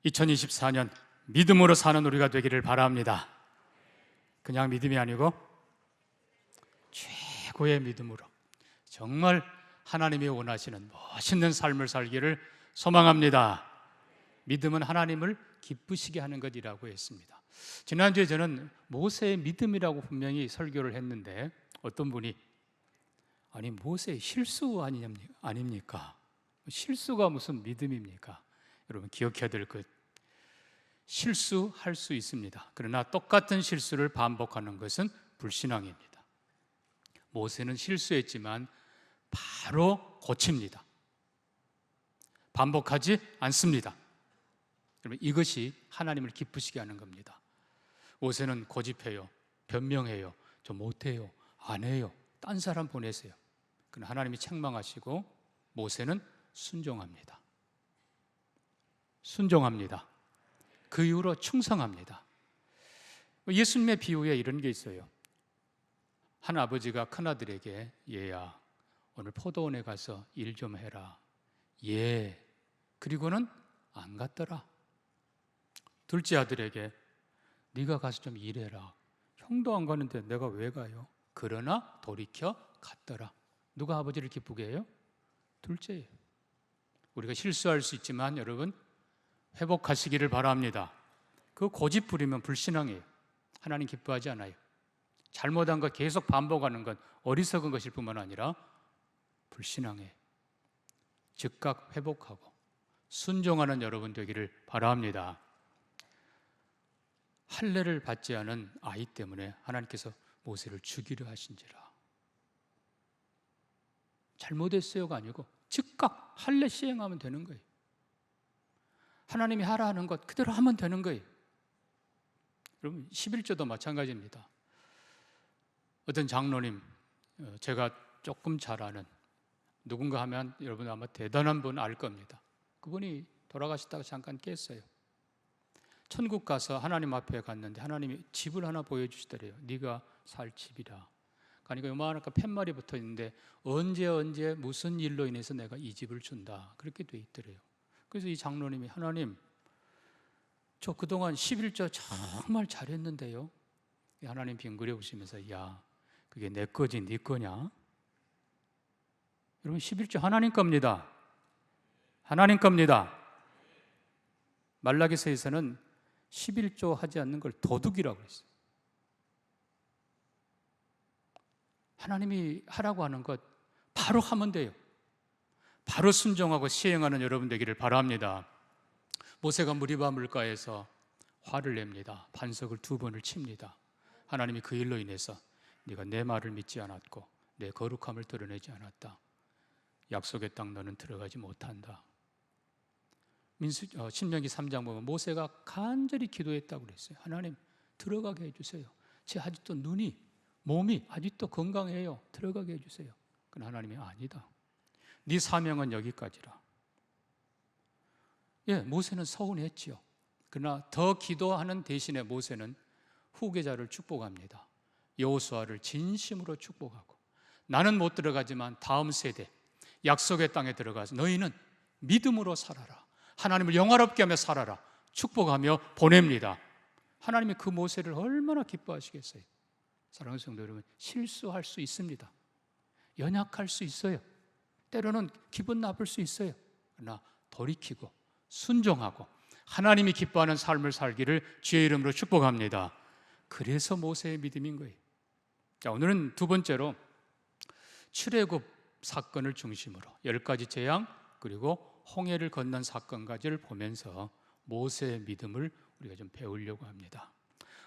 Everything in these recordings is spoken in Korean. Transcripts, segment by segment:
2024년 믿음으로 사는 우리가 되기를 바랍니다. 그냥 믿음이 아니고 최고의 믿음으로 정말 하나님이 원하시는 멋있는 삶을 살기를 소망합니다. 믿음은 하나님을 기쁘시게 하는 것이라고 했습니다. 지난주에 저는 모세의 믿음이라고 분명히 설교를 했는데 어떤 분이 아니 모세의 실수 아닙니까? 실수가 무슨 믿음입니까? 여러분 기억해야 될 것, 실수할 수 있습니다. 그러나 똑같은 실수를 반복하는 것은 불신앙입니다. 모세는 실수했지만 바로 고칩니다. 반복하지 않습니다. 여러분 이것이 하나님을 기쁘시게 하는 겁니다. 모세는 고집해요, 변명해요, 저 못해요, 안 해요, 딴 사람 보내세요. 그러나 하나님이 책망하시고 모세는 순종합니다. 순종합니다. 그 이후로 충성합니다. 예수님의 비유에 이런 게 있어요. 한 아버지가 큰아들에게 얘야 오늘 포도원에 가서 일 좀 해라. 예. 그리고는 안 갔더라. 둘째 아들에게 네가 가서 좀 일해라. 형도 안 가는데 내가 왜 가요? 그러나 돌이켜 갔더라. 누가 아버지를 기쁘게 해요? 둘째예요. 우리가 실수할 수 있지만 여러분 회복하시기를 바랍니다. 그 고집 부리면 불신앙이에요. 하나님 기뻐하지 않아요. 잘못한 것 계속 반복하는 건 어리석은 것일 뿐만 아니라 불신앙이에요. 즉각 회복하고 순종하는 여러분 되기를 바랍니다. 할례를 받지 않은 아이 때문에 하나님께서 모세를 죽이려 하신지라. 잘못했어요가 아니고 즉각 할례 시행하면 되는 거예요. 하나님이 하라 하는 것 그대로 하면 되는 거예요. 여러분 11조도 마찬가지입니다. 어떤 장로님, 제가 조금 잘 아는 누군가 하면 여러분 아마 대단한 분 알 겁니다. 그분이 돌아가시다가 잠깐 깼어요. 천국 가서 하나님 앞에 갔는데 하나님이 집을 하나 보여주시더래요. 네가 살 집이라. 그러니까 요만한 팻말이 붙어 있는데 언제 무슨 일로 인해서 내가 이 집을 준다. 그렇게 돼 있더래요. 그래서 이 장로님이 하나님 저 그동안 11조 정말 잘했는데요. 하나님 빙그레 웃으면서 야 그게 내 거지 네 거냐? 여러분 11조 하나님 겁니다. 하나님 겁니다. 말라기서에서는 11조 하지 않는 걸 도둑이라고 했어요. 하나님이 하라고 하는 것 바로 하면 돼요. 바로 순종하고 시행하는 여러분 되기를 바랍니다. 모세가 무리바 물가에서 화를 냅니다. 반석을 2번을 칩니다. 하나님이 그 일로 인해서 네가 내 말을 믿지 않았고 내 거룩함을 드러내지 않았다. 약속의 땅 너는 들어가지 못한다. 신명기 3장 보면 모세가 간절히 기도했다고 그랬어요. 하나님 들어가게 해주세요. 제 아직도 눈이 몸이 아직도 건강해요. 들어가게 해주세요. 그러나 하나님이 아니다. 네 사명은 여기까지라. 예, 모세는 서운했지요. 그러나 더 기도하는 대신에 모세는 후계자를 축복합니다. 여호수아를 진심으로 축복하고 나는 못 들어가지만 다음 세대 약속의 땅에 들어가서 너희는 믿음으로 살아라. 하나님을 영화롭게 하며 살아라. 축복하며 보냅니다. 하나님이 그 모세를 얼마나 기뻐하시겠어요. 사랑하는 성도 여러분, 실수할 수 있습니다. 연약할 수 있어요. 때로는 기분 나쁠 수 있어요. 그러나 돌이키고 순종하고 하나님이 기뻐하는 삶을 살기를 주의 이름으로 축복합니다. 그래서 모세의 믿음인 거예요. 자, 오늘은 두 번째로 출애굽 사건을 중심으로 10가지 재앙 그리고 홍해를 건넌 사건까지를 보면서 모세의 믿음을 우리가 좀 배우려고 합니다.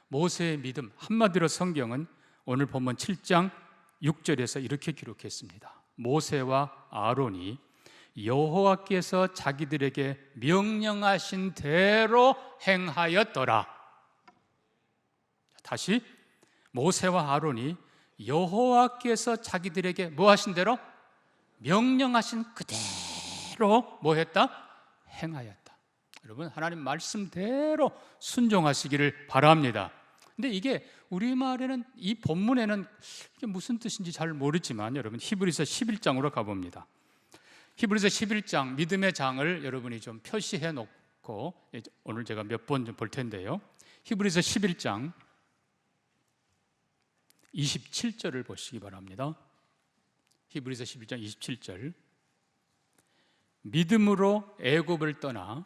모세의 믿음, 한마디로 성경은 오늘 본문 7장 6절에서 이렇게 기록했습니다. 모세와 아론이 여호와께서 자기들에게 명령하신 대로 행하였더라. 다시 모세와 아론이 여호와께서 자기들에게 뭐 하신 대로? 명령하신 그대로 뭐 했다? 행하였다. 여러분 하나님 말씀대로 순종하시기를 바랍니다. 근데 이게 우리말에는 이 본문에는 이게 무슨 뜻인지 잘 모르지만 여러분 히브리서 11장으로 가봅니다. 히브리서 11장 믿음의 장을 여러분이 좀 표시해 놓고 오늘 제가 몇 번 좀 볼 텐데요. 히브리서 11장 27절을 보시기 바랍니다. 히브리서 11장 27절. 믿음으로 애굽을 떠나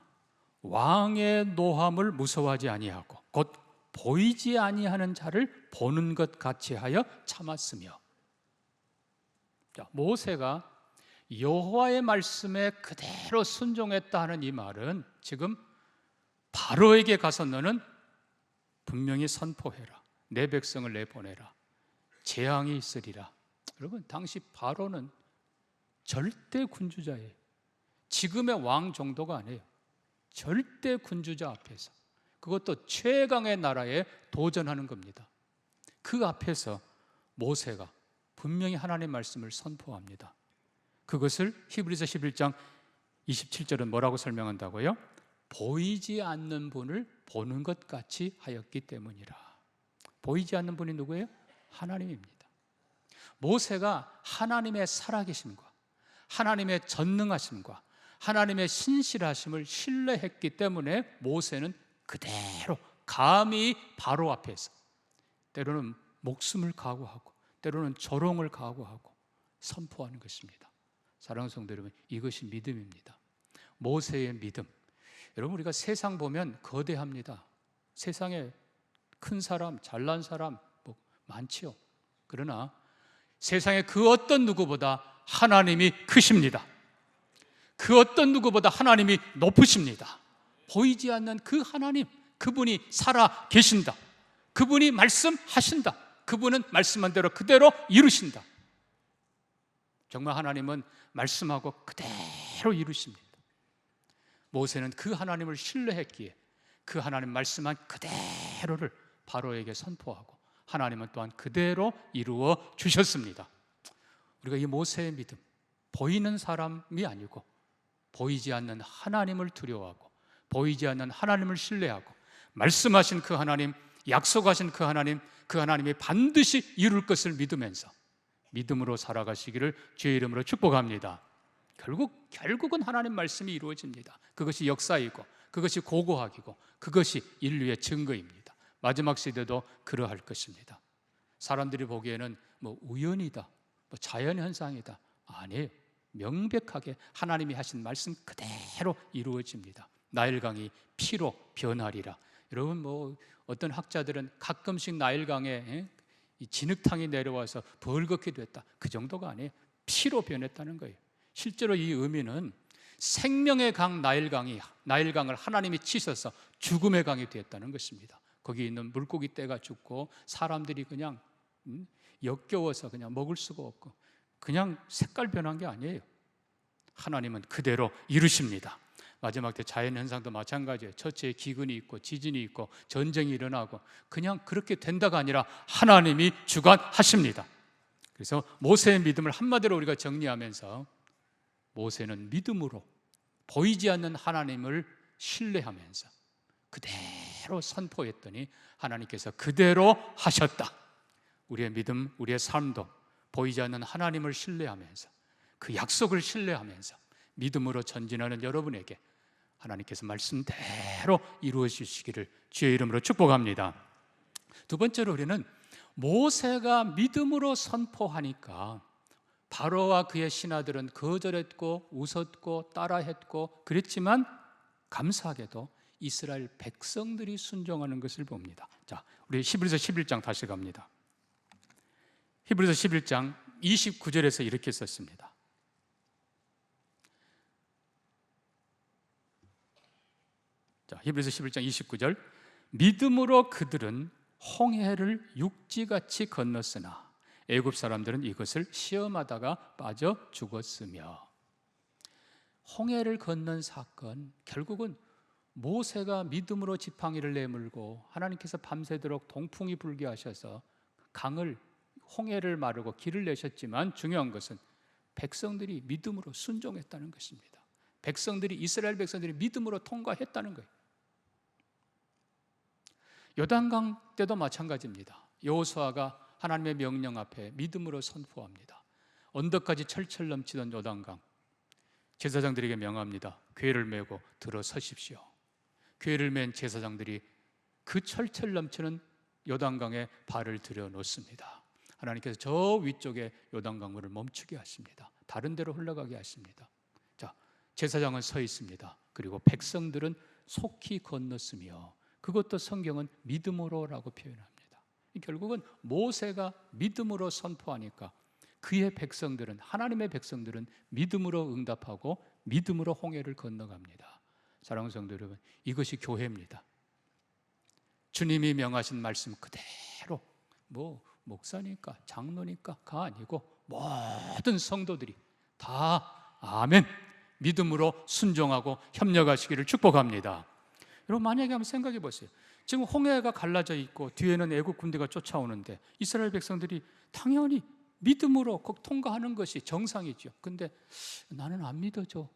왕의 노함을 무서워하지 아니하고 곧 보이지 아니하는 자를 보는 것 같이 하여 참았으며. 자, 모세가 여호와의 말씀에 그대로 순종했다 하는 이 말은 지금 바로에게 가서 너는 분명히 선포해라. 내 백성을 내보내라. 재앙이 있으리라. 여러분, 당시 바로는 절대 군주자예요. 지금의 왕 정도가 아니에요. 절대 군주자 앞에서, 그것도 최강의 나라에 도전하는 겁니다. 그 앞에서 모세가 분명히 하나님의 말씀을 선포합니다. 그것을 히브리서 11장 27절은 뭐라고 설명한다고요? 보이지 않는 분을 보는 것 같이 하였기 때문이라. 보이지 않는 분이 누구예요? 하나님입니다. 모세가 하나님의 살아계심과 하나님의 전능하심과 하나님의 신실하심을 신뢰했기 때문에 모세는 그대로 감히 바로 앞에서 때로는 목숨을 각오하고 때로는 조롱을 각오하고 선포하는 것입니다. 사랑하는 성도 여러분, 이것이 믿음입니다. 모세의 믿음. 여러분, 우리가 세상 보면 거대합니다. 세상에 큰 사람, 잘난 사람 많지요. 그러나 세상에 그 어떤 누구보다 하나님이 크십니다. 그 어떤 누구보다 하나님이 높으십니다. 보이지 않는 그 하나님, 그분이 살아 계신다. 그분이 말씀하신다. 그분은 말씀한 대로 그대로 이루신다. 정말 하나님은 말씀하고 그대로 이루십니다. 모세는 그 하나님을 신뢰했기에 그 하나님 말씀한 그대로를 바로에게 선포하고 하나님은 또한 그대로 이루어 주셨습니다. 우리가 이 모세의 믿음, 보이는 사람이 아니고 보이지 않는 하나님을 두려워하고 보이지 않는 하나님을 신뢰하고 말씀하신 그 하나님, 약속하신 그 하나님이 반드시 이룰 것을 믿으면서 믿음으로 살아가시기를 주의 이름으로 축복합니다. 결국은 하나님 말씀이 이루어집니다. 그것이 역사이고 그것이 고고학이고 그것이 인류의 증거입니다. 마지막 시대도 그러할 것입니다. 사람들이 보기에는 우연이다, 자연현상이다. 아니에요. 명백하게 하나님이 하신 말씀 그대로 이루어집니다. 나일강이 피로 변하리라. 여러분, 어떤 학자들은 가끔씩 나일강에 이 진흙탕이 내려와서 벌겋게 됐다, 그 정도가 아니에요. 피로 변했다는 거예요. 실제로 이 의미는 생명의 강 나일강을 하나님이 치셔서 죽음의 강이 되었다는 것입니다. 거기 있는 물고기 떼가 죽고 사람들이 그냥 역겨워서 그냥 먹을 수가 없고 그냥 색깔 변한 게 아니에요. 하나님은 그대로 이루십니다. 마지막 때 자연현상도 마찬가지예요. 첫째에 기근이 있고 지진이 있고 전쟁이 일어나고 그냥 그렇게 된다가 아니라 하나님이 주관하십니다. 그래서 모세의 믿음을 한마디로 우리가 정리하면서 모세는 믿음으로 보이지 않는 하나님을 신뢰하면서 그대로 선포했더니 하나님께서 그대로 하셨다. 우리의 믿음, 우리의 삶도 보이지 않는 하나님을 신뢰하면서 그 약속을 신뢰하면서 믿음으로 전진하는 여러분에게 하나님께서 말씀대로 이루어 주시기를 주의 이름으로 축복합니다. 두 번째로 우리는 모세가 믿음으로 선포하니까 바로와 그의 신하들은 거절했고 웃었고 따라했고 그랬지만 감사하게도 이스라엘 백성들이 순종하는 것을 봅니다. 자, 우리 히브리서 11장 다시 갑니다. 히브리서 11장 29절에서 이렇게 썼습니다. 자, 히브리서 11장 29절. 믿음으로 그들은 홍해를 육지같이 건넜으나 애굽 사람들은 이것을 시험하다가 빠져 죽었으며. 홍해를 건넌 사건, 결국은 모세가 믿음으로 지팡이를 내밀고 하나님께서 밤새도록 동풍이 불게 하셔서 홍해를 마르고 길을 내셨지만 중요한 것은 백성들이 믿음으로 순종했다는 것입니다. 이스라엘 백성들이 믿음으로 통과했다는 거예요. 요단강 때도 마찬가지입니다. 여호수아가 하나님의 명령 앞에 믿음으로 선포합니다. 언덕까지 철철 넘치던 요단강, 제사장들에게 명합니다. 궤를 메고 들어서십시오. 괴를 맨 제사장들이 그 철철 넘치는 요단강에 발을 들여놓습니다. 하나님께서 저 위쪽에 요단강물을 멈추게 하십니다. 다른 데로 흘러가게 하십니다. 자, 제사장은 서 있습니다. 그리고 백성들은 속히 건넜으며, 그것도 성경은 믿음으로라고 표현합니다. 결국은 모세가 믿음으로 선포하니까 그의 백성들은, 하나님의 백성들은 믿음으로 응답하고 믿음으로 홍해를 건너갑니다. 사랑하는 성도 여러분, 이것이 교회입니다. 주님이 명하신 말씀 그대로, 목사니까 장로니까가 아니고 모든 성도들이 다 아멘, 믿음으로 순종하고 협력하시기를 축복합니다. 여러분, 만약에 한번 생각해 보세요. 지금 홍해가 갈라져 있고 뒤에는 애국 군대가 쫓아오는데 이스라엘 백성들이 당연히 믿음으로 통과하는 것이 정상이죠. 근데 나는 안 믿어져.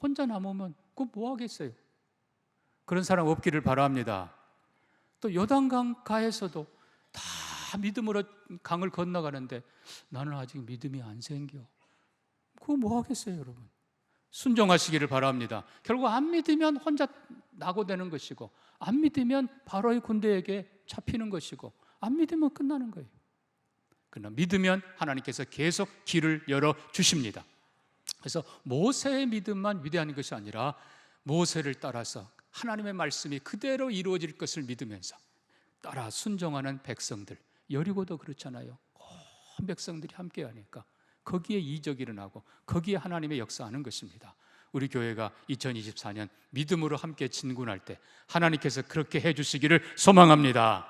혼자 남으면 그거 뭐 하겠어요? 그런 사람 없기를 바랍니다. 또 요단강가에서도 다 믿음으로 강을 건너가는데 나는 아직 믿음이 안 생겨. 그거 뭐 하겠어요, 여러분? 순종하시기를 바랍니다. 결국 안 믿으면 혼자 낙오되는 것이고, 안 믿으면 바로의 군대에게 잡히는 것이고, 안 믿으면 끝나는 거예요. 그러나 믿으면 하나님께서 계속 길을 열어 주십니다. 그래서 모세의 믿음만 위대한 것이 아니라 모세를 따라서 하나님의 말씀이 그대로 이루어질 것을 믿으면서 따라 순종하는 백성들, 여리고도 그렇잖아요. 온 백성들이 함께 하니까 거기에 이적이 일어나고 거기에 하나님의 역사하는 것입니다. 우리 교회가 2024년 믿음으로 함께 진군할 때 하나님께서 그렇게 해주시기를 소망합니다.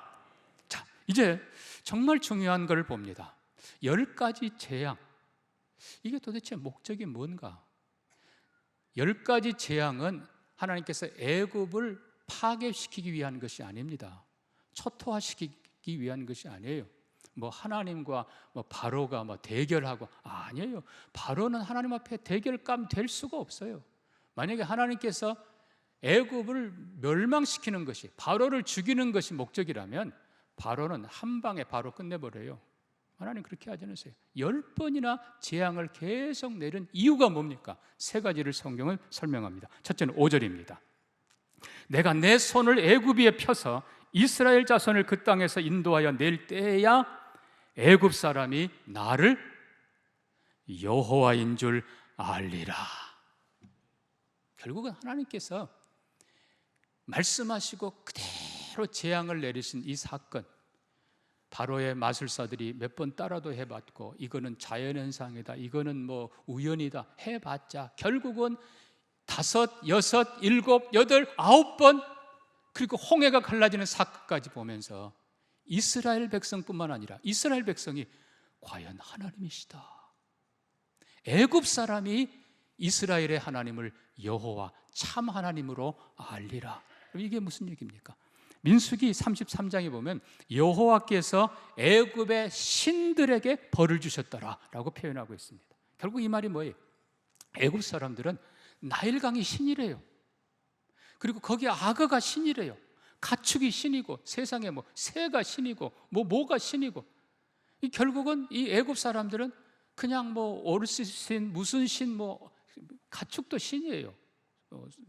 자, 이제 정말 중요한 걸 봅니다. 10가지 재앙, 이게 도대체 목적이 뭔가? 10가지 재앙은 하나님께서 애굽을 파괴시키기 위한 것이 아닙니다. 초토화시키기 위한 것이 아니에요. 하나님과 바로가 대결하고, 아니에요. 바로는 하나님 앞에 대결감 될 수가 없어요. 만약에 하나님께서 애굽을 멸망시키는 것이, 바로를 죽이는 것이 목적이라면 바로는 한 방에 바로 끝내버려요. 하나님 그렇게 하지 않으세요. 10번이나 재앙을 계속 내린 이유가 뭡니까? 3가지를 성경은 설명합니다. 첫째는 5절입니다. 내가 내 손을 애굽 위에 펴서 이스라엘 자손을 그 땅에서 인도하여 낼 때야 애굽 사람이 나를 여호와인 줄 알리라. 결국은 하나님께서 말씀하시고 그대로 재앙을 내리신 이 사건, 바로의 마술사들이 몇 번 따라도 해봤고, 이거는 자연현상이다, 이거는 우연이다 해봤자 결국은 5, 6, 7, 8, 9번, 그리고 홍해가 갈라지는 사건까지 보면서 이스라엘 백성뿐만 아니라 이스라엘 백성이 과연 하나님이시다, 애굽 사람이 이스라엘의 하나님을 여호와 참 하나님으로 알리라. 이게 무슨 얘기입니까? 민수기 33장에 보면 여호와께서 애굽의 신들에게 벌을 주셨더라라고 표현하고 있습니다. 결국 이 말이 뭐예요? 애굽 사람들은 나일강이 신이래요. 그리고 거기 악어가 신이래요. 가축이 신이고 세상에 새가 신이고 뭐가 신이고, 결국은 이 애굽 사람들은 그냥 오르시신 무슨 신, 가축도 신이에요.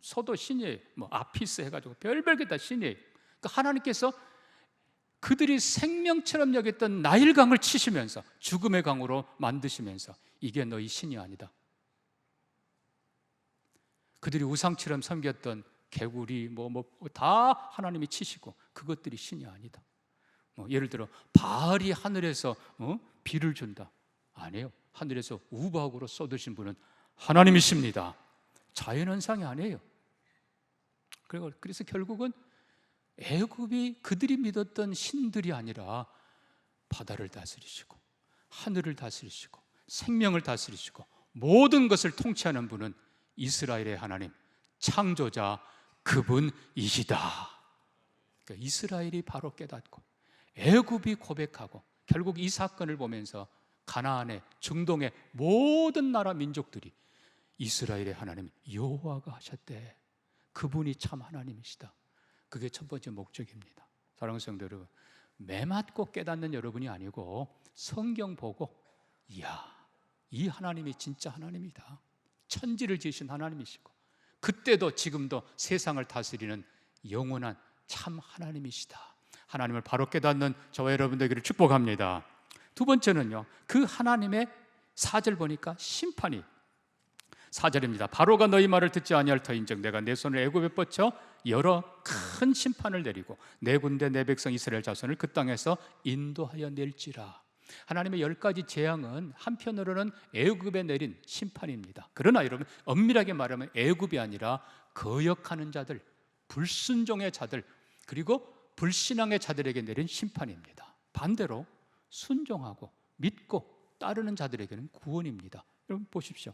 소도 신이에요. 아피스 해가지고 별별 게 다 신이에요. 그러니까 하나님께서 그들이 생명처럼 여겼던 나일강을 치시면서 죽음의 강으로 만드시면서 이게 너희 신이 아니다. 그들이 우상처럼 섬겼던 개구리 다 하나님이 치시고 그것들이 신이 아니다. 예를 들어 바알이 하늘에서 비를 준다, 아니에요. 하늘에서 우박으로 쏟으신 분은 하나님이십니다. 자연현상이 아니에요. 그래서 결국은 애굽이 그들이 믿었던 신들이 아니라 바다를 다스리시고 하늘을 다스리시고 생명을 다스리시고 모든 것을 통치하는 분은 이스라엘의 하나님, 창조자 그분이시다. 그러니까 이스라엘이 바로 깨닫고 애굽이 고백하고, 결국 이 사건을 보면서 가나안의, 중동의 모든 나라 민족들이 이스라엘의 하나님 여호와가 하셨대, 그분이 참 하나님이시다. 그게 첫 번째 목적입니다. 사랑하는 성도 여러분, 매 맞고 깨닫는 여러분이 아니고 성경 보고, 이야, 이 하나님이 진짜 하나님이다, 천지를 지으신 하나님이시고 그때도 지금도 세상을 다스리는 영원한 참 하나님이시다. 하나님을 바로 깨닫는 저와 여러분 되기를 축복합니다. 두 번째는요, 그 하나님의 4절 보니까 심판이 4절입니다. 바로가 너희 말을 듣지 아니할 터인즉 내가 내 손을 애굽에 뻗쳐 여러 큰 심판을 내리고 내 군대 내 백성 이스라엘 자손을 그 땅에서 인도하여 낼지라. 하나님의 10가지 재앙은 한편으로는 애굽에 내린 심판입니다. 그러나 여러분, 엄밀하게 말하면 애굽이 아니라 거역하는 자들, 불순종의 자들, 그리고 불신앙의 자들에게 내린 심판입니다. 반대로 순종하고 믿고 따르는 자들에게는 구원입니다. 여러분 보십시오.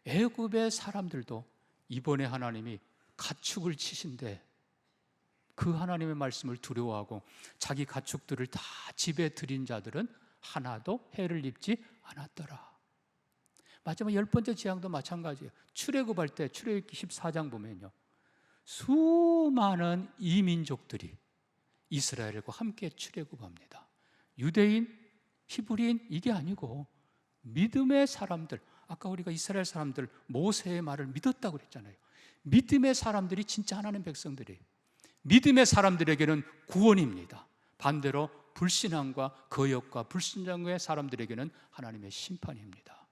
애굽의 사람들도 이번에 하나님이 가축을 치신데 그 하나님의 말씀을 두려워하고 자기 가축들을 다 집에 들인 자들은 하나도 해를 입지 않았더라. 마지막 10번째 재앙도 마찬가지예요. 출애굽할 때 출애굽기 14장 보면요, 수많은 이민족들이 이스라엘과 함께 출애굽합니다. 유대인, 히브리인 이게 아니고 믿음의 사람들, 아까 우리가 이스라엘 사람들 모세의 말을 믿었다고 그랬잖아요. 믿음의 사람들이 진짜 하나님 백성들이에요. 믿음의 사람들에게는 구원입니다. 반대로 불신앙과 거역과 불순종의 사람들에게는 하나님의 심판입니다.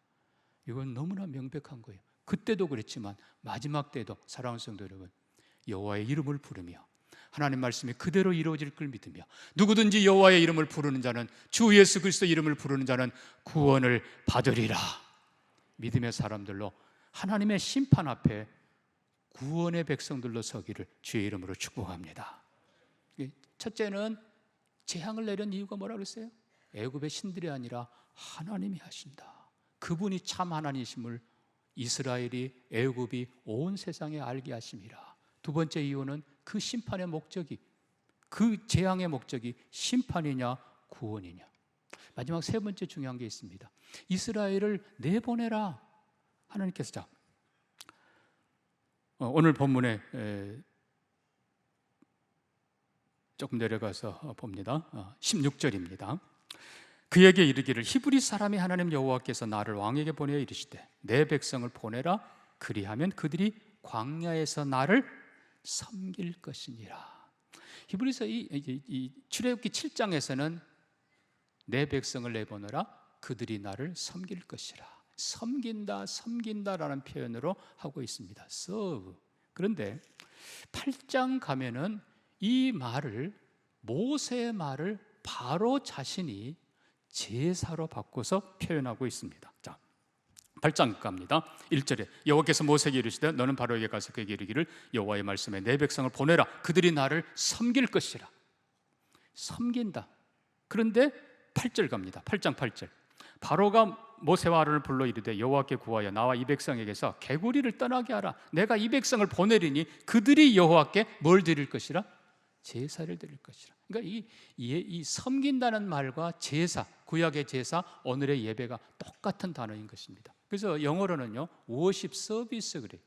이건 너무나 명백한 거예요. 그때도 그랬지만 마지막 때도 사랑하는 성도 여러분, 여호와의 이름을 부르며 하나님 말씀이 그대로 이루어질 걸 믿으며 누구든지 여호와의 이름을 부르는 자는, 주 예수 그리스도 이름을 부르는 자는 구원을 받으리라. 믿음의 사람들로 하나님의 심판 앞에 구원의 백성들로 서기를 주의 이름으로 축복합니다. 첫째는 재앙을 내린 이유가 뭐라고 그랬어요? 애굽의 신들이 아니라 하나님이 하신다. 그분이 참 하나님이심을 이스라엘이, 애굽이 온 세상에 알게 하심이라. 두 번째 이유는 그 심판의 목적이, 그 재앙의 목적이 심판이냐 구원이냐. 마지막 세 번째 중요한 게 있습니다. 이스라엘을 내보내라. 하나님께서, 자, 오늘 본문에 조금 내려가서 봅니다. 16절입니다. 그에게 이르기를 히브리 사람이 하나님 여호와께서 나를 왕에게 보내어 이르시되 내 백성을 보내라. 그리하면 그들이 광야에서 나를 섬길 것이니라. 히브리서 이 출애굽기 7장에서는 내 백성을 내보내라. 그들이 나를 섬길 것이라. 섬긴다, 섬긴다라는 표현으로 하고 있습니다. serve. 그런데 8장 가면은 이 말을, 모세의 말을 바로 자신이 제사로 바꿔서 표현하고 있습니다. 자, 8장 갑니다. 1절에 여호와께서 모세에게 이르시되 너는 바로에게 가서 그에게 이르기를 여호와의 말씀에 내 백성을 보내라. 그들이 나를 섬길 것이라. 섬긴다. 그런데 8절 갑니다. 8장 8절. 바로가 모세와 아론을 불러 이르되 여호와께 구하여 나와 이 백성에게서 개구리를 떠나게 하라. 내가 이 백성을 보내리니 그들이 여호와께 뭘 드릴 것이라? 제사를 드릴 것이라. 그러니까 이 섬긴다는 말과 제사, 구약의 제사, 오늘의 예배가 똑같은 단어인 것입니다. 그래서 영어로는요, worship service 그래요.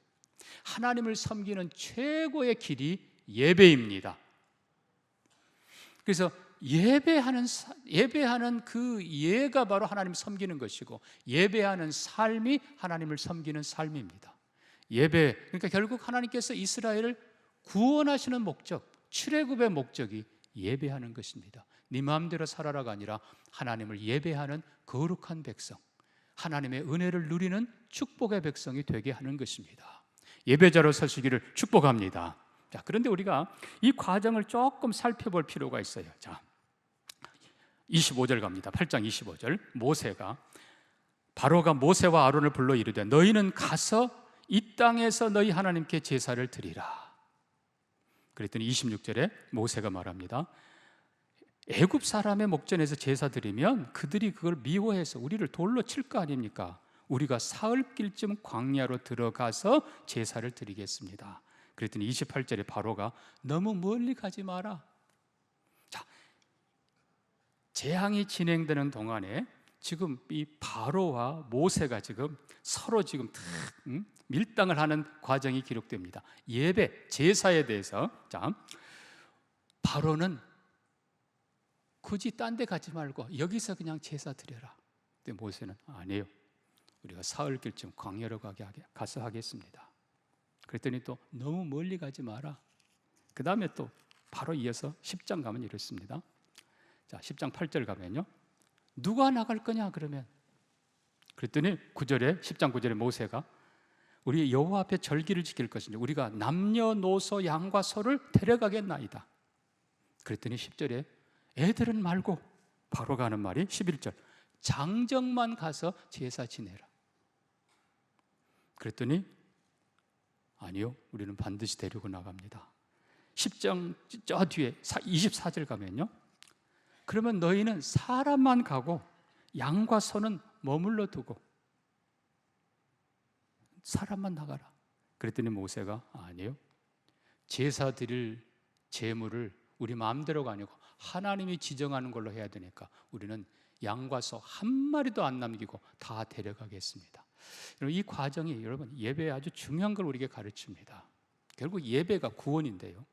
하나님을 섬기는 최고의 길이 예배입니다. 그래서 예배하는 그 예가 바로 하나님 섬기는 것이고, 예배하는 삶이 하나님을 섬기는 삶입니다. 예배, 그러니까 결국 하나님께서 이스라엘을 구원하시는 목적, 출애굽의 목적이 예배하는 것입니다. 네 마음대로 살아라가 아니라 하나님을 예배하는 거룩한 백성, 하나님의 은혜를 누리는 축복의 백성이 되게 하는 것입니다. 예배자로 서시기를 축복합니다. 자, 그런데 우리가 이 과정을 조금 살펴볼 필요가 있어요. 자, 25절 갑니다. 8장 25절. 바로가 모세와 아론을 불러 이르되 너희는 가서 이 땅에서 너희 하나님께 제사를 드리라. 그랬더니 26절에 모세가 말합니다. 애굽 사람의 목전에서 제사 드리면 그들이 그걸 미워해서 우리를 돌로 칠 거 아닙니까? 우리가 사흘길쯤 광야로 들어가서 제사를 드리겠습니다. 그랬더니 28절에 바로가 너무 멀리 가지 마라. 자, 재앙이 진행되는 동안에 지금 이 바로와 모세가 지금 서로 지금 밀당을 하는 과정이 기록됩니다. 예배, 제사에 대해서. 자, 바로는 굳이 딴 데 가지 말고 여기서 그냥 제사 드려라. 근데 모세는 아니에요. 우리가 사흘길쯤 광야로 가서 하겠습니다. 그랬더니 또 너무 멀리 가지 마라. 그 다음에 또 바로 이어서 10장 가면 이렇습니다. 자, 10장 8절 가면요, 누가 나갈 거냐 그러면, 그랬더니 10장 9절에 모세가 우리 여호와 앞에 절기를 지킬 것인지 우리가 남녀노소 양과 소를 데려가겠나이다. 그랬더니 10절에 애들은 말고, 바로 가는 말이 11절, 장정만 가서 제사 지내라. 그랬더니 아니요, 우리는 반드시 데리고 나갑니다. 10장 저 뒤에 24절 가면요, 그러면 너희는 사람만 가고 양과 소는 머물러 두고 사람만 나가라. 그랬더니 모세가 아니요, 제사 드릴 제물을 우리 마음대로가 아니고 하나님이 지정하는 걸로 해야 되니까 우리는 양과 소 한 마리도 안 남기고 다 데려가겠습니다. 이 과정이 여러분 예배에 아주 중요한 걸 우리에게 가르칩니다. 결국 예배가 구원인데요,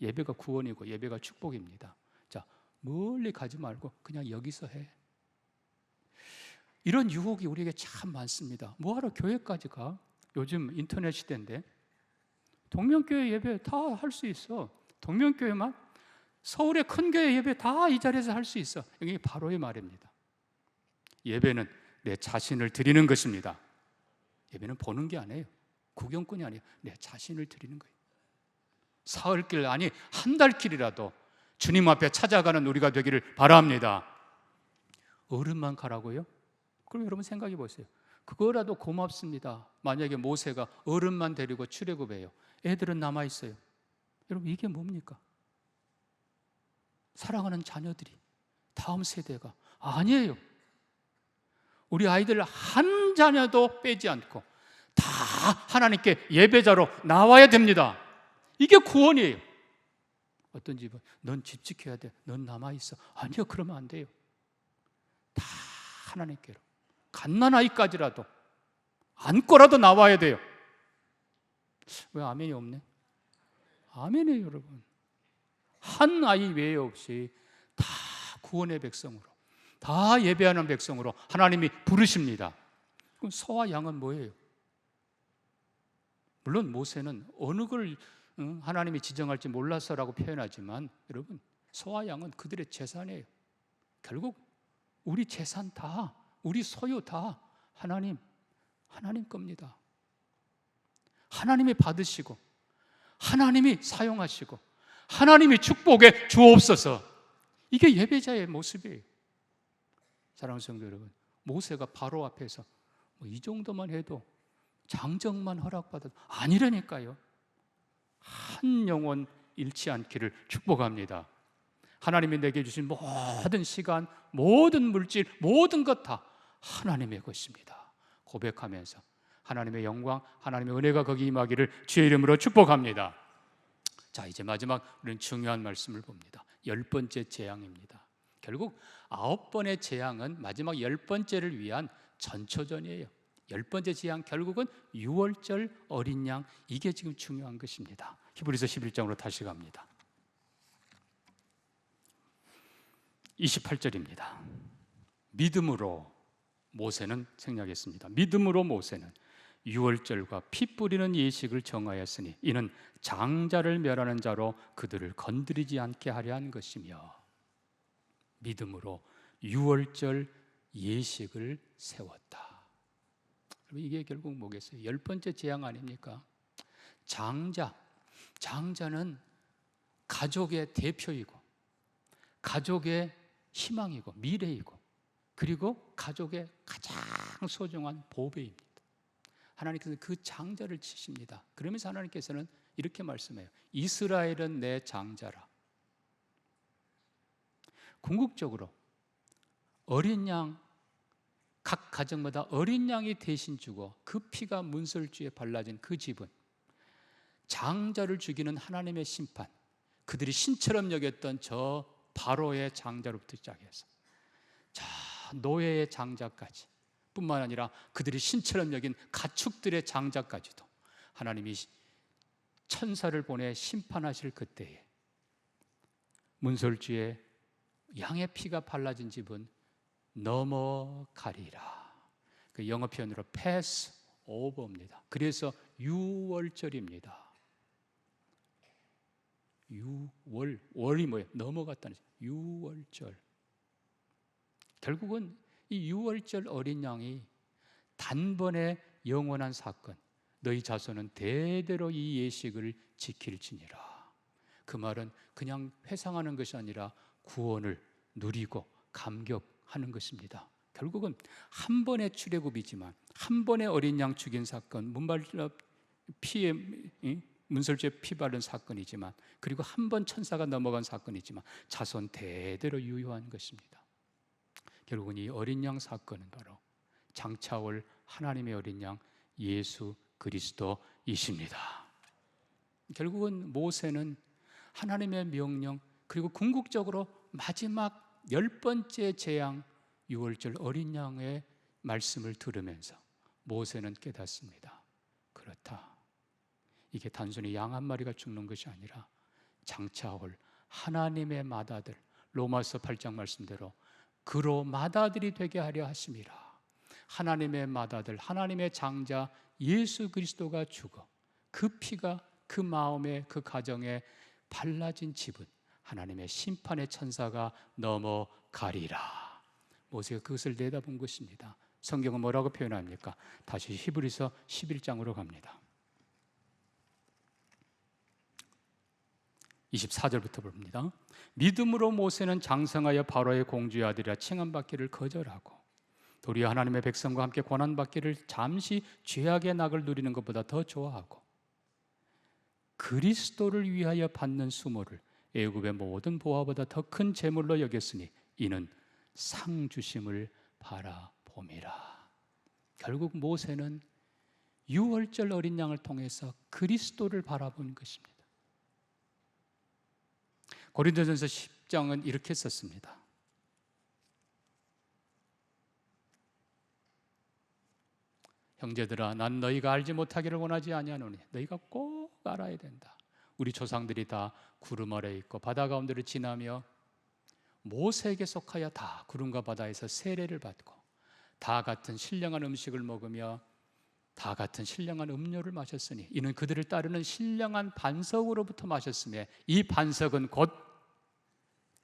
예배가 구원이고 예배가 축복입니다. 자, 멀리 가지 말고 그냥 여기서 해. 이런 유혹이 우리에게 참 많습니다. 뭐하러 교회까지 가? 요즘 인터넷 시대인데 동명교회 예배 다 할 수 있어. 동명교회만, 서울의 큰 교회 예배 다 이 자리에서 할 수 있어. 이게 바로의 말입니다. 예배는 내 자신을 드리는 것입니다. 예배는 보는 게 아니에요. 구경꾼이 아니에요. 내 자신을 드리는 거예요. 사흘길, 아니 한 달길이라도 주님 앞에 찾아가는 우리가 되기를 바랍니다. 어른만 가라고요? 그럼 여러분 생각해 보세요. 그거라도 고맙습니다. 만약에 모세가 어른만 데리고 출애굽해요. 애들은 남아있어요. 여러분 이게 뭡니까? 사랑하는 자녀들이, 다음 세대가, 아니에요. 우리 아이들 한 자녀도 빼지 않고 다 하나님께 예배자로 나와야 됩니다. 이게 구원이에요. 어떤 집은 넌 집 지켜야 돼, 넌 남아있어. 아니요, 그러면 안 돼요. 다 하나님께로, 갓난아이까지라도 안고라도 나와야 돼요. 왜 아멘이 없네? 아멘이에요. 여러분, 한 아이 외에 없이 다 구원의 백성으로, 다 예배하는 백성으로 하나님이 부르십니다. 그럼 소와 양은 뭐예요? 물론 모세는 어느 걸 하나님이 지정할지 몰라서라고 표현하지만, 여러분 소와 양은 그들의 재산이에요. 결국 우리 재산 다, 우리 소유 다 하나님 겁니다. 하나님이 받으시고 하나님이 사용하시고 하나님이 축복해 주옵소서. 이게 예배자의 모습이에요. 사랑하는 성도 여러분, 모세가 바로 앞에서 이 정도만 해도, 장정만 허락받아도 아니라니까요. 한 영혼 잃지 않기를 축복합니다. 하나님이 내게 주신 모든 시간, 모든 물질, 모든 것 다 하나님의 것입니다. 고백하면서 하나님의 영광, 하나님의 은혜가 거기 임하기를 주의 이름으로 축복합니다. 자, 이제 마지막 우리는 중요한 말씀을 봅니다. 10번째 재앙입니다. 결국 9번의 재앙은 마지막 10번째를 위한 전초전이에요. 10번째 재앙, 결국은 유월절 어린 양, 이게 지금 중요한 것입니다. 히브리서 11장으로 다시 갑니다. 28절입니다. 믿음으로 모세는, 생략했습니다. 믿음으로 모세는 유월절과 피 뿌리는 예식을 정하였으니 이는 장자를 멸하는 자로 그들을 건드리지 않게 하려 한 것이며, 믿음으로 유월절 예식을 세웠다. 이게 결국 뭐겠어요? 10번째 재앙 아닙니까? 장자는 가족의 대표이고 가족의 희망이고 미래이고, 그리고 가족의 가장 소중한 보배입니다. 하나님께서는 그 장자를 치십니다. 그러면서 하나님께서는 이렇게 말씀해요. 이스라엘은 내 장자라. 궁극적으로 어린 양, 각 가정마다 어린 양이 대신 주고 그 피가 문설주에 발라진 그 집은 장자를 죽이는 하나님의 심판, 그들이 신처럼 여겼던 저 바로의 장자로부터 시작해서 자 노예의 장자까지 뿐만 아니라 그들이 신처럼 여긴 가축들의 장자까지도 하나님이 천사를 보내 심판하실 그때에 문설주에 양의 피가 발라진 집은 넘어가리라. 그 영어 표현으로 pass 오버입니다. 그래서 유월절입니다. 유월, 월이 뭐예요? 넘어갔다는 유월절. 결국은 이 유월절 어린 양이 단번에 영원한 사건, 너희 자손은 대대로 이 예식을 지킬지니라. 그 말은 그냥 회상하는 것이 아니라 구원을 누리고 감격하는 것입니다. 결국은 한 번의 출애굽이지만, 한 번의 어린 양 죽인 사건, 문설주에 피 바른 사건이지만, 그리고 한 번 천사가 넘어간 사건이지만 자손 대대로 유효한 것입니다. 결국은 이 어린 양 사건은 바로 장차올 하나님의 어린 양 예수 그리스도이십니다. 결국은 모세는 하나님의 명령, 그리고 궁극적으로 마지막 10번째 재앙 유월절 어린 양의 말씀을 들으면서 모세는 깨닫습니다. 그렇다. 이게 단순히 양 한 마리가 죽는 것이 아니라 장차올 하나님의 맏아들, 로마서 8장 말씀대로 그로 맏아들이 되게 하려 하심이라. 하나님의 맏아들, 하나님의 장자 예수 그리스도가 죽어 그 피가 그 마음에, 그 가정에 발라진 집은 하나님의 심판의 천사가 넘어가리라. 모세가 그것을 내다본 것입니다. 성경은 뭐라고 표현합니까? 다시 히브리서 11장으로 갑니다. 24절부터 봅니다. 믿음으로 모세는 장성하여 바로의 공주의 아들이라 칭함받기를 거절하고 도리어 하나님의 백성과 함께 고난받기를 잠시 죄악의 낙을 누리는 것보다 더 좋아하고 그리스도를 위하여 받는 수모를 애굽의 모든 보화보다 더 큰 재물로 여겼으니 이는 상 주심을 바라봄이라. 결국 모세는 유월절 어린 양을 통해서 그리스도를 바라본 것입니다. 고린도전서 10장은 이렇게 썼습니다. 형제들아, 난 너희가 알지 못하기를 원하지 아니하노니 너희가 꼭 알아야 된다. 우리 조상들이 다 구름 아래에 있고 바다 가운데를 지나며 모세에게 속하여 다 구름과 바다에서 세례를 받고 다 같은 신령한 음식을 먹으며 다 같은 신령한 음료를 마셨으니 이는 그들을 따르는 신령한 반석으로부터 마셨으며 이 반석은 곧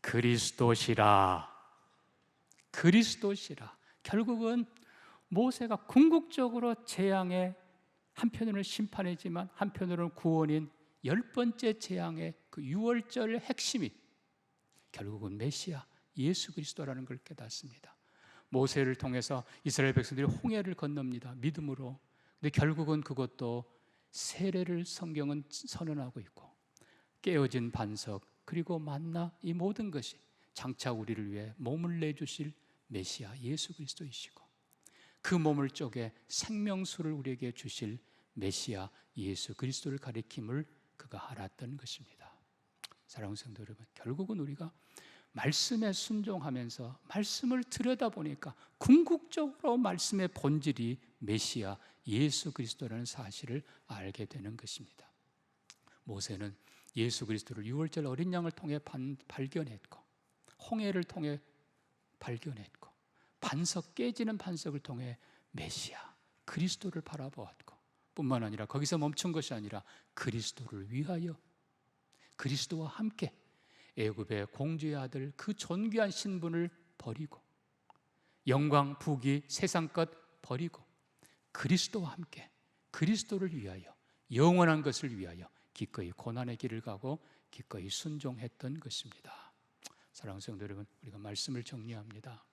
그리스도시라. 그리스도시라. 결국은 모세가 궁극적으로 재앙의 한편으로는 심판이지만 한편으로는 구원인 10번째 재앙의 그 유월절 핵심이 결국은 메시아 예수 그리스도라는 걸 깨닫습니다. 모세를 통해서 이스라엘 백성들이 홍해를 건넙니다. 믿음으로. 근데 결국은 그것도 세례를 성경은 선언하고 있고 깨어진 반석 그리고 만나 이 모든 것이 장차 우리를 위해 몸을 내주실 메시아 예수 그리스도이시고 그 몸을 쪼개 생명수를 우리에게 주실 메시아 예수 그리스도를 가리킴을 그가 알았던 것입니다. 사랑하는 성도 여러분, 결국은 우리가 말씀에 순종하면서 말씀을 들여다보니까 궁극적으로 말씀의 본질이 메시아 예수 그리스도라는 사실을 알게 되는 것입니다. 모세는 예수 그리스도를 유월절 어린 양을 통해 발견했고 홍해를 통해 발견했고 반석 깨지는 반석을 통해 메시아 그리스도를 바라보았고 뿐만 아니라 거기서 멈춘 것이 아니라 그리스도를 위하여 그리스도와 함께 애굽의 공주의 아들 그 존귀한 신분을 버리고 영광, 부귀, 세상 것 버리고 그리스도와 함께 그리스도를 위하여 영원한 것을 위하여 기꺼이 고난의 길을 가고 기꺼이 순종했던 것입니다. 사랑하는 성도 여러분, 우리가 말씀을 정리합니다.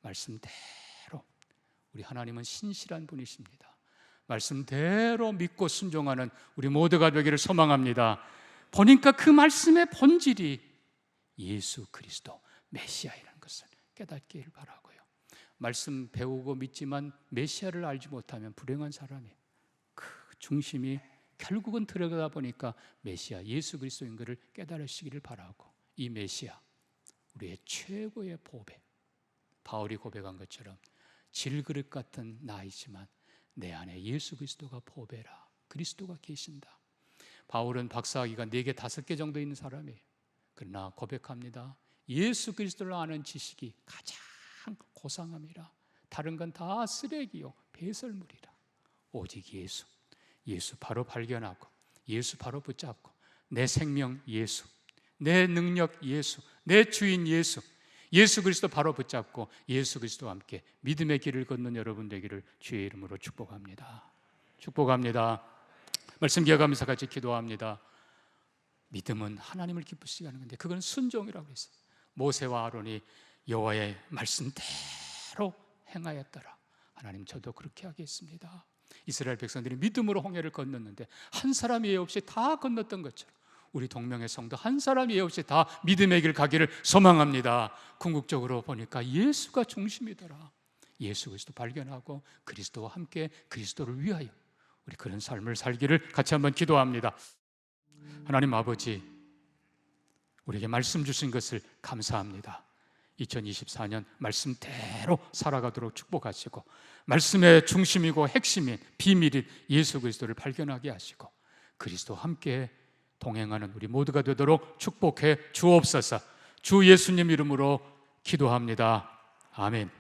말씀대로 우리 하나님은 신실한 분이십니다. 말씀대로 믿고 순종하는 우리 모두가 되기를 소망합니다. 보니까 그 말씀의 본질이 예수 그리스도 메시아이라는 것을 깨닫기를 바라고요. 말씀 배우고 믿지만 메시아를 알지 못하면 불행한 사람이에요. 그 중심이 결국은 들어가다 보니까 메시아 예수 그리스도인 것을 깨달으시기를 바라고 이 메시아 우리의 최고의 보배 바울이 고백한 것처럼 질그릇 같은 나이지만 내 안에 예수 그리스도가 보배라. 그리스도가 계신다. 바울은 박사학위가 4개, 5개 정도 있는 사람이에요. 그러나 고백합니다. 예수 그리스도를 아는 지식이 가장 고상함이라. 다른 건 다 쓰레기요 배설물이라. 오직 예수, 예수 바로 발견하고 예수 바로 붙잡고 내 생명 예수, 내 능력 예수, 내 주인 예수, 예수 그리스도 바로 붙잡고 예수 그리스도와 함께 믿음의 길을 걷는 여러분 되기를 주의 이름으로 축복합니다. 축복합니다. 말씀 기억하면서 같이 기도합니다. 믿음은 하나님을 기쁘시게 하는 건데 그건 순종이라고 했어요. 모세와 아론이 여호와의 말씀대로 행하였더라. 하나님 저도 그렇게 하겠습니다. 이스라엘 백성들이 믿음으로 홍해를 건넜는데 한 사람이 예외 없이 다 건넜던 것처럼 우리 동명의 성도 한 사람이 예외 없이 다 믿음의 길 가기를 소망합니다. 궁극적으로 보니까 예수가 중심이더라. 예수 그리스도 발견하고 그리스도와 함께 그리스도를 위하여 우리 그런 삶을 살기를 같이 한번 기도합니다. 하나님 아버지, 우리에게 말씀 주신 것을 감사합니다. 2024년 말씀대로 살아가도록 축복하시고 말씀의 중심이고 핵심인 비밀인 예수 그리스도를 발견하게 하시고 그리스도와 함께 동행하는 우리 모두가 되도록 축복해 주옵소서. 주 예수님 이름으로 기도합니다. 아멘.